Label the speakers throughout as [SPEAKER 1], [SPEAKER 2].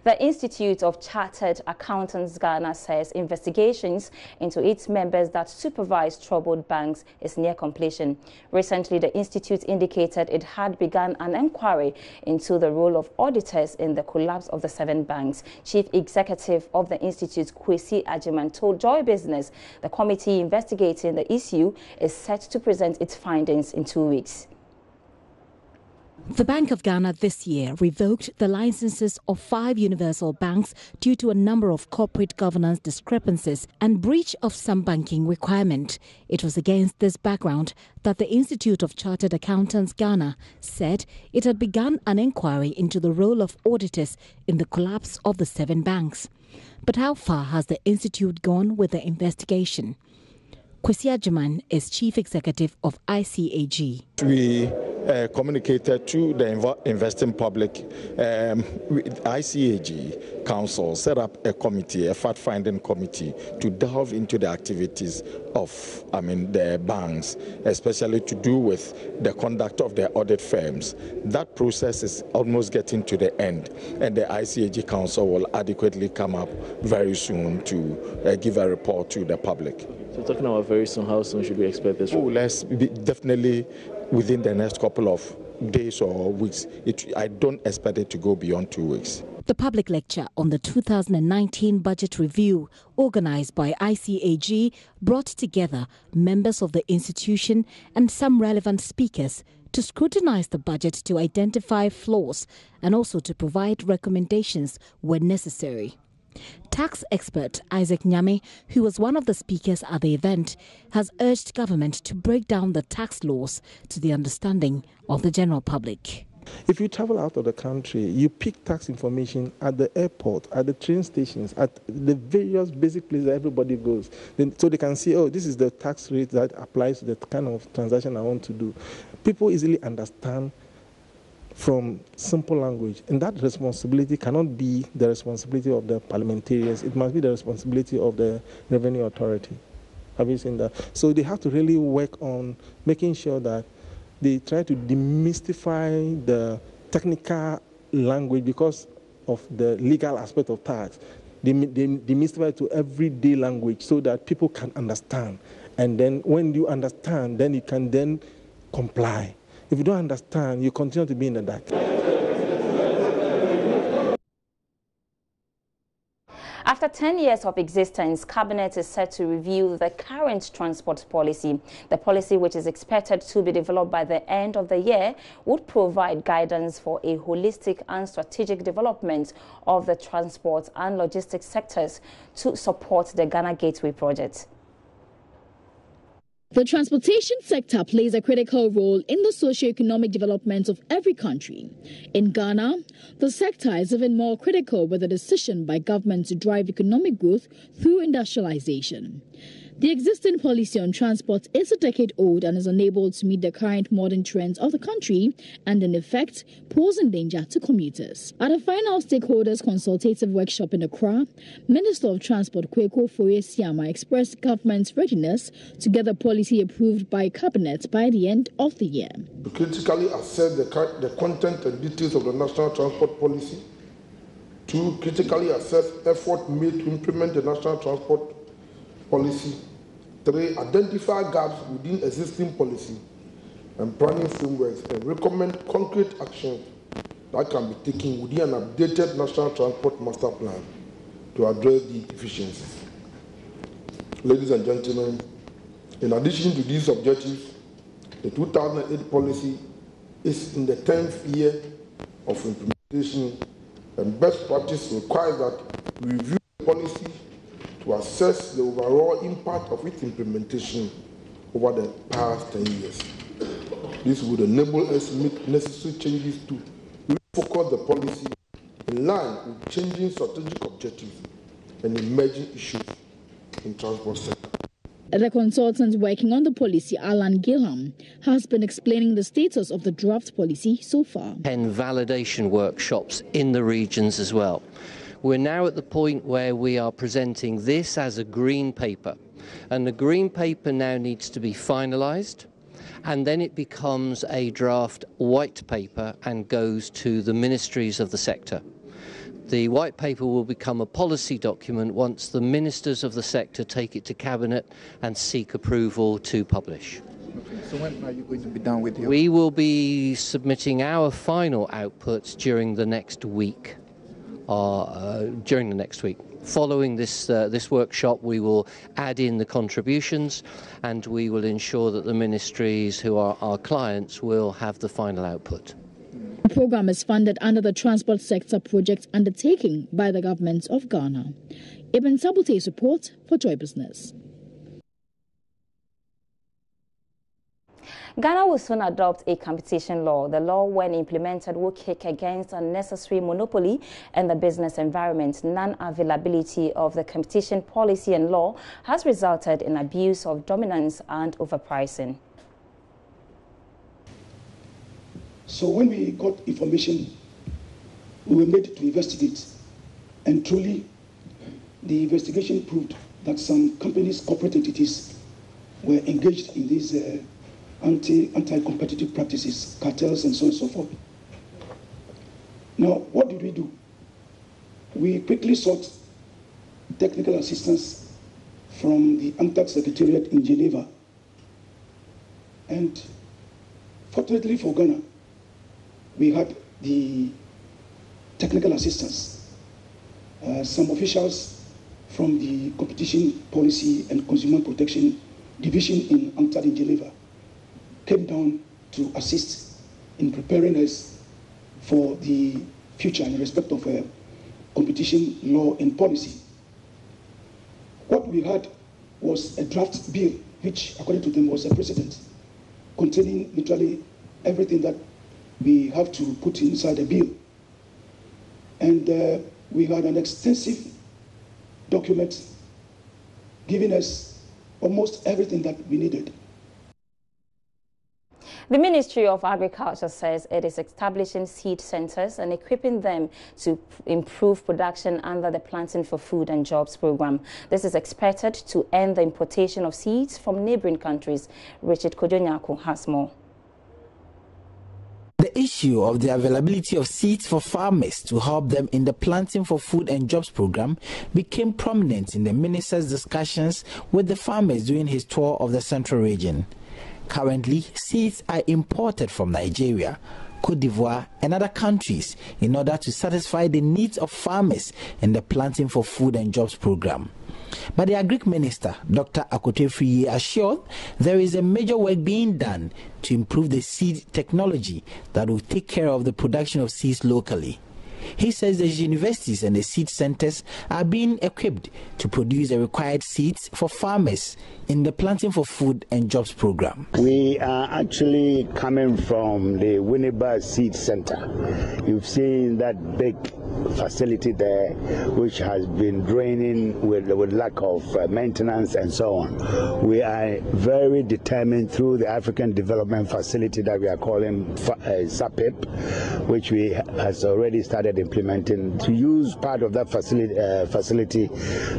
[SPEAKER 1] The Institute of Chartered Accountants Ghana says investigations into its members that supervise troubled banks is near completion. Recently, the institute indicated it had begun an inquiry into the role of auditors in the collapse of the 7 banks. Chief Executive of the institute, Kwesi Agyemang, told Joy Business the committee investigating the issue is set to present its findings in 2 weeks.
[SPEAKER 2] The Bank of Ghana this year revoked the licenses of 5 universal banks due to a number of corporate governance discrepancies and breach of some banking requirement. It was against this background that the Institute of Chartered Accountants Ghana said it had begun an inquiry into the role of auditors in the collapse of the 7 banks. But how far has the institute gone with the investigation? Kwesi Agyemang is Chief Executive of ICAG.
[SPEAKER 3] We communicated to the investing public. ICAG Council set up a committee, a fact-finding committee, to delve into the activities of, the banks, especially to do with the conduct of their audit firms. That process is almost getting to the end, and the ICAG Council will adequately come up very soon to give a report to the public.
[SPEAKER 4] So talking about very soon, how soon should we expect this?
[SPEAKER 3] Definitely within the next couple of days or weeks. I don't expect it to go beyond 2 weeks.
[SPEAKER 2] The public lecture on the 2019 budget review organized by ICAG brought together members of the institution and some relevant speakers to scrutinize the budget to identify flaws and also to provide recommendations where necessary. Tax expert Isaac Nyame, who was one of the speakers at the event, has urged government to break down the tax laws to the understanding of the general public.
[SPEAKER 5] If you travel out of the country, you pick tax information at the airport, at the train stations, at the various basic places that everybody goes. So they can see, oh, this is the tax rate that applies to the kind of transaction I want to do. People easily understand from simple language, and that responsibility cannot be the responsibility of the parliamentarians. It must be the responsibility of the revenue authority. Have you seen that? So they have to really work on making sure that they try to demystify the technical language because of the legal aspect of tax. They demystify it to everyday language so that people can understand. And then when you understand, then you can then comply. If you don't understand, you continue to be in the dark.
[SPEAKER 1] After 10 years of existence, Cabinet is set to review the current transport policy. The policy, which is expected to be developed by the end of the year, would provide guidance for a holistic and strategic development of the transport and logistics sectors to support the Ghana Gateway project.
[SPEAKER 6] The transportation sector plays a critical role in the socio-economic development of every country. In Ghana, the sector is even more critical with a decision by government to drive economic growth through industrialization. The existing policy on transport is a decade old and is unable to meet the current modern trends of the country and, in effect, posing danger to commuters. At a final stakeholders consultative workshop in Accra, Minister of Transport Kweku Foye-Siama expressed government's readiness to get the policy approved by Cabinet by the end of the year.
[SPEAKER 7] To critically assess the content and details of the national transport policy, to critically assess effort made to implement the national transport policy, 3, identify gaps within existing policy and planning frameworks and recommend concrete actions that can be taken within an updated national transport master plan to address the deficiencies. Ladies and gentlemen, in addition to these objectives, the 2008 policy is in the 10th year of implementation, and best practice requires that we review the policy to assess the overall impact of its implementation over the past 10 years. This would enable us to make necessary changes to refocus the policy in line with changing strategic objectives and emerging issues in transport sector.
[SPEAKER 6] The consultant working on the policy, Alan Gilham, has been explaining the status of the draft policy so far.
[SPEAKER 8] 10 validation workshops in the regions as well. We're now at the point where we are presenting this as a green paper, and the green paper now needs to be finalised, and then it becomes a draft white paper and goes to the ministries of the sector. The white paper will become a policy document once the ministers of the sector take it to Cabinet and seek approval to publish.
[SPEAKER 9] So when are you going to be done with your...
[SPEAKER 8] We will be submitting our final outputs during the next week. Following this workshop, we will add in the contributions, and we will ensure that the ministries who are our clients will have the final output.
[SPEAKER 6] The program is funded under the Transport Sector Project undertaking by the government of Ghana. Ibn Sabute's report for Joy Business.
[SPEAKER 1] Ghana will soon adopt a competition law. The law, when implemented, will kick against unnecessary monopoly and the business environment. Non-availability of the competition policy and law has resulted in abuse of dominance and overpricing.
[SPEAKER 10] So when we got information, we were made to investigate. And truly, the investigation proved that some companies, corporate entities, were engaged in these anti-competitive practices, cartels, and so on and so forth. Now, what did we do? We quickly sought technical assistance from the UNCTAD Secretariat in Geneva. And fortunately for Ghana, we had the technical assistance. Some officials from the Competition Policy and Consumer Protection Division in UNCTAD in Geneva came down to assist in preparing us for the future in respect of competition law and policy. What we had was a draft bill, which according to them was a precedent, containing literally everything that we have to put inside the bill. And we had an extensive document giving us almost everything that we needed.
[SPEAKER 1] The Ministry of Agriculture says it is establishing seed centers and equipping them to improve production under the Planting for Food and Jobs program. This is expected to end the importation of seeds from neighboring countries. Richard Kodonyako has more.
[SPEAKER 11] The issue of the availability of seeds for farmers to help them in the Planting for Food and Jobs program became prominent in the minister's discussions with the farmers during his tour of the central region. Currently, seeds are imported from Nigeria, Cote d'Ivoire and other countries in order to satisfy the needs of farmers in the Planting for Food and Jobs program. But the Agric Minister, Dr. Akotefriye, assured there is a major work being done to improve the seed technology that will take care of the production of seeds locally. He says the universities and the seed centers are being equipped to produce the required seeds for farmers in the Planting for Food and Jobs program.
[SPEAKER 12] We are actually coming from the Winneba Seed Center. You've seen that big facility there, which has been draining with lack of maintenance and so on. We are very determined through the African Development Facility that we are calling SAPIP, which we has already started implementing, to use part of that facility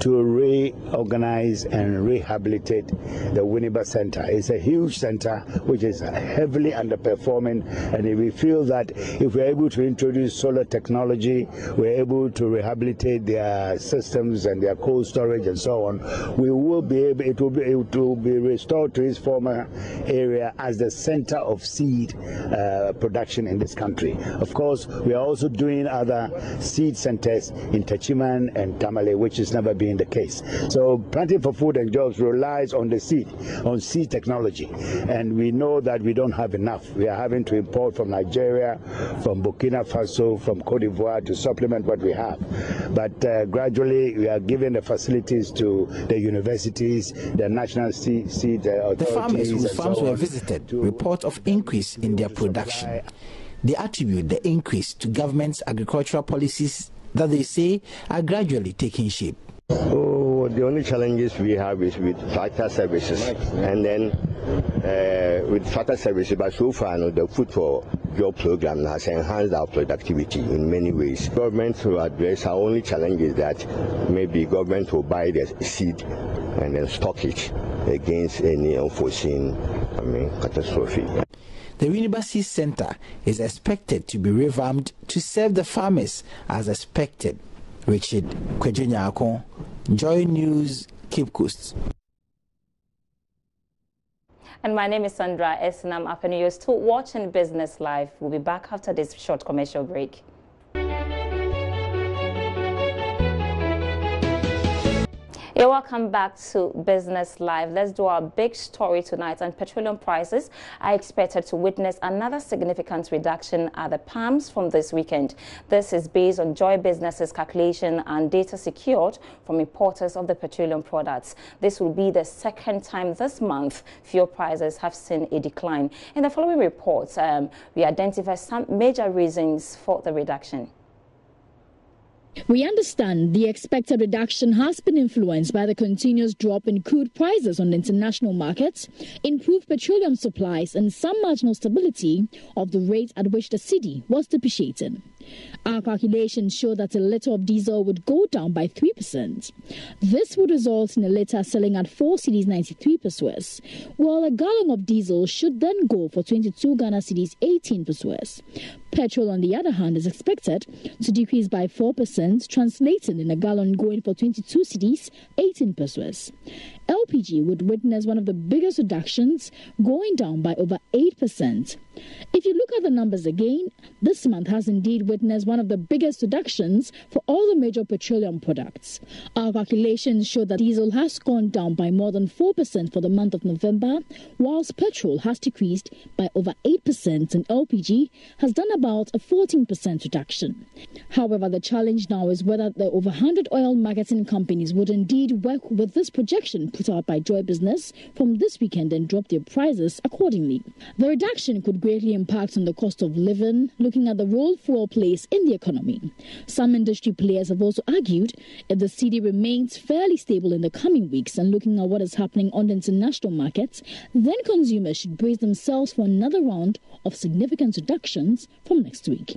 [SPEAKER 12] to reorganize and rehabilitate the Winneba Center. It's a huge center which is heavily underperforming, and we feel that if we're able to introduce solar technology, we're able to rehabilitate their systems and their cold storage and so on, we will be able, it will be restored to its former area as the center of seed production in this country. Of course, we are also doing other seed centers in Tachiman and Tamale, which has never been the case. So Planting for Food and Jobs relies on the seed, on seed technology, and we know that we don't have enough. We are having to import from Nigeria, from Burkina Faso, from Cote d'Ivoire to supplement what we have. But gradually we are giving the facilities to the universities, the national seed authorities.
[SPEAKER 11] The farmers whose farms were visited report of increase in their production. They attribute the increase to government's agricultural policies that they say are gradually taking shape.
[SPEAKER 12] Oh, the only challenges we have is with factor services, and then with factor services, but so far the Food for Job program has enhanced our productivity in many ways. Government will address our only challenge is that maybe government will buy the seed and then stock it against any unforeseen catastrophe.
[SPEAKER 11] The The Winneba Seed Center is expected to be revamped to serve the farmers as expected. Richard Kwejenyako, Joy News, Cape Coast.
[SPEAKER 1] And my name is Sandra Esnam Apenu. You're still watching Business Live. We'll be back after this short commercial break. You're welcome back to Business Live. Let's do our big story tonight. And petroleum prices are expected to witness another significant reduction at the pumps from this weekend. This is based on Joy Business's calculation and data secured from importers of the petroleum products. This will be the second time this month fuel prices have seen a decline. In the following reports, we identify some major reasons for the reduction.
[SPEAKER 6] We understand the expected reduction has been influenced by the continuous drop in crude prices on the international markets, improved petroleum supplies, and some marginal stability of the rate at which the cedi was depreciating. Our calculations show that a litre of diesel would go down by 3%. This would result in a litre selling at 4 cedis 93 per Suez, while a gallon of diesel should then go for 22 Ghana cedis 18 per Suez. Petrol, on the other hand, is expected to decrease by 4%, translating in a gallon going for 22 cedis 18 per Suez. LPG would witness one of the biggest reductions, going down by over 8%. If you look at the numbers again, this month has indeed witnessed one of the biggest reductions for all the major petroleum products. Our calculations show that diesel has gone down by more than 4% for the month of November, whilst petrol has decreased by over 8% and LPG has done about a 14% reduction. However, the challenge now is whether the over 100 oil marketing companies would indeed work with this projection put out by Joy Business from this weekend and drop their prices accordingly. The reduction could greatly impact on the cost of living, looking at the role fuel plays in the economy. Some industry players have also argued if the cedi remains fairly stable in the coming weeks and looking at what is happening on the international markets, then consumers should brace themselves for another round of significant reductions from next week.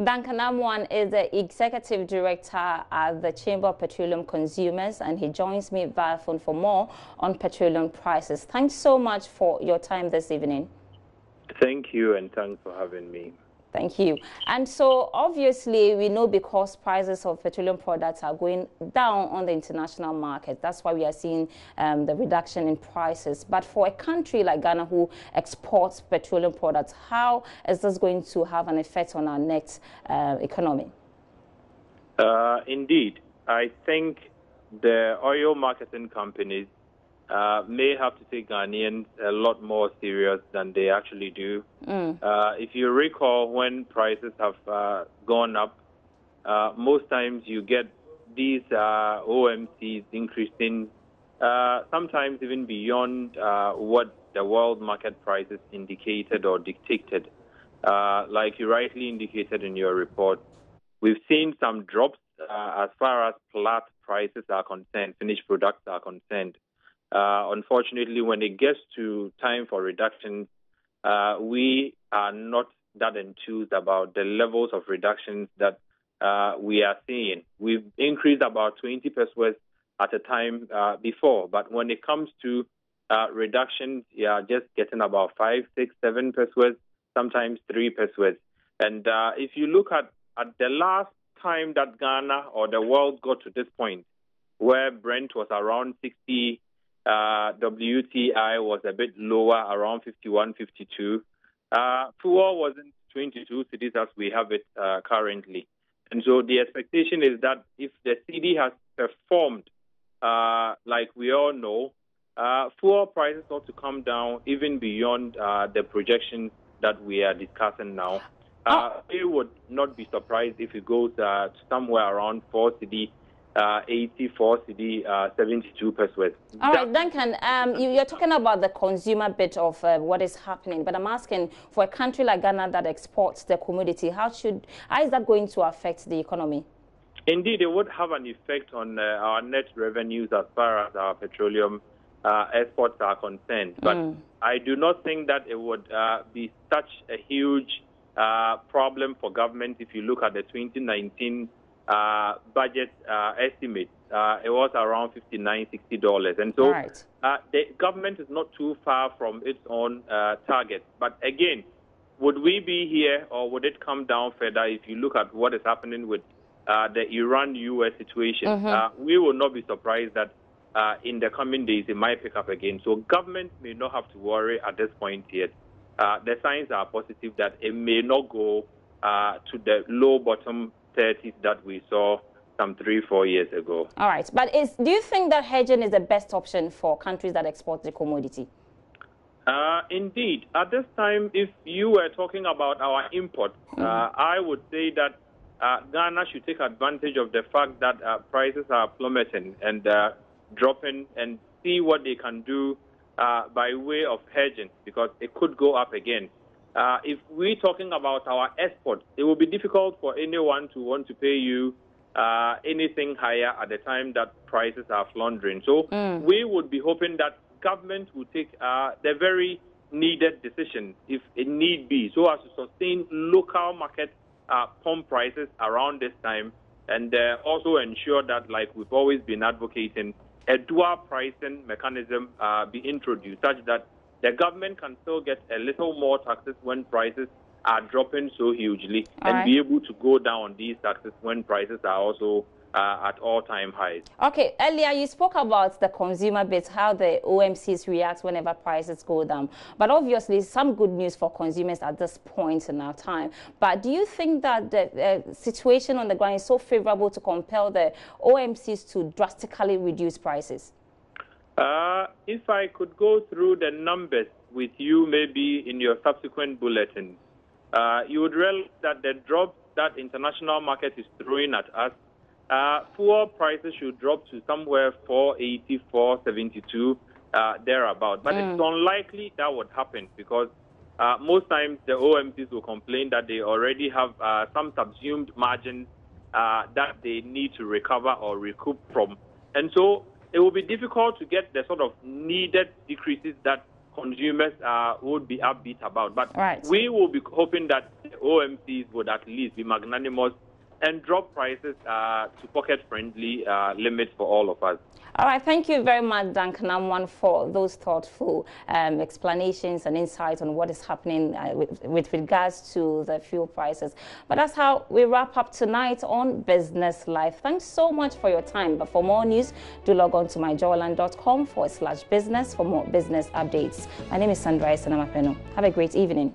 [SPEAKER 1] Duncan Amwan is the Executive Director at the Chamber of Petroleum Consumers, and he joins me via phone for more on petroleum prices. Thanks so much for your time this evening.
[SPEAKER 13] Thank you, and thanks for having me.
[SPEAKER 1] Thank you. And so obviously we know because prices of petroleum products are going down on the international market, that's why we are seeing the reduction in prices. But for a country like Ghana who exports petroleum products, how is this going to have an effect on our net economy?
[SPEAKER 13] Indeed, I think the oil marketing companies may have to take Ghanaians a lot more serious than they actually do. If you recall, when prices have gone up, most times you get these OMCs increasing, sometimes even beyond what the world market prices indicated or dictated. Like you rightly indicated in your report, we've seen some drops as far as flat prices are concerned, finished products are concerned. Unfortunately, when it gets to time for reduction, we are not that enthused about the levels of reductions that we are seeing. We've increased about 20 per Suez at a time before, but when it comes to reductions, you are just getting about 5, 6, 7 per Suez, sometimes 3 per Suez. And if you look at the last time that Ghana or the world got to this point, where Brent was around 60, WTI was a bit lower, around 51, 52. Fuel wasn't 22 cedis as we have it currently. And so the expectation is that if the cedi has performed like we all know, fuel prices ought to come down even beyond the projections that we are discussing now. We would not be surprised if it goes somewhere around 4 cedi. 84 cedi, 72 per Suez.
[SPEAKER 1] All right, Duncan, you're talking about the consumer bit of what is happening, but I'm asking for a country like Ghana that exports the commodity, how is that going to affect the economy?
[SPEAKER 13] Indeed, it would have an effect on our net revenues as far as our petroleum exports are concerned. But I do not think that it would be such a huge problem for government if you look at the 2019 budget estimate, it was around $59, $60. And so the government is not too far from its own target. But again, would we be here or would it come down further if you look at what is happening with the Iran-U.S. situation? We will not be surprised that in the coming days it might pick up again. So government may not have to worry at this point yet. The signs are positive that it may not go to the low bottom 30s that we saw some 3-4 years ago.
[SPEAKER 1] All right. But do you think that hedging is the best option for countries that export the commodity?
[SPEAKER 13] Indeed. At this time, if you were talking about our import, I would say that Ghana should take advantage of the fact that prices are plummeting and dropping and see what they can do by way of hedging, because it could go up again. If we're talking about our export, it will be difficult for anyone to want to pay you anything higher at the time that prices are floundering. So we would be hoping that government will take the very needed decision, if it need be, so as to sustain local market pump prices around this time, and also ensure that, like we've always been advocating, a dual pricing mechanism be introduced, such that the government can still get a little more taxes when prices are dropping so hugely, and be able to go down on these taxes when prices are also at all-time highs. Okay,
[SPEAKER 1] earlier you spoke about the consumer bit, how the OMCs react whenever prices go down. But obviously, some good news for consumers at this point in our time. But do you think that the situation on the ground is so favorable to compel the OMCs to drastically reduce prices?
[SPEAKER 13] If I could go through the numbers with you, maybe in your subsequent bulletin, you would realize that the drop that international market is throwing at us, fuel prices should drop to somewhere 480, 472, thereabout. But it's unlikely that would happen, because most times the OMCs will complain that they already have some subsumed margins that they need to recover or recoup from. And so it will be difficult to get the sort of needed decreases that consumers would be upbeat about. But we will be hoping that the OMCs would at least be magnanimous and drop prices to pocket-friendly limits for all of us.
[SPEAKER 1] All right, thank you very much, Duncan Amwan, for those thoughtful explanations and insights on what is happening with regards to the fuel prices. But that's how we wrap up tonight on Business Live. Thanks so much for your time. But for more news, do log on to myjoyland.com/business for more business updates. My name is Sandra Isanamapeno. Have a great evening.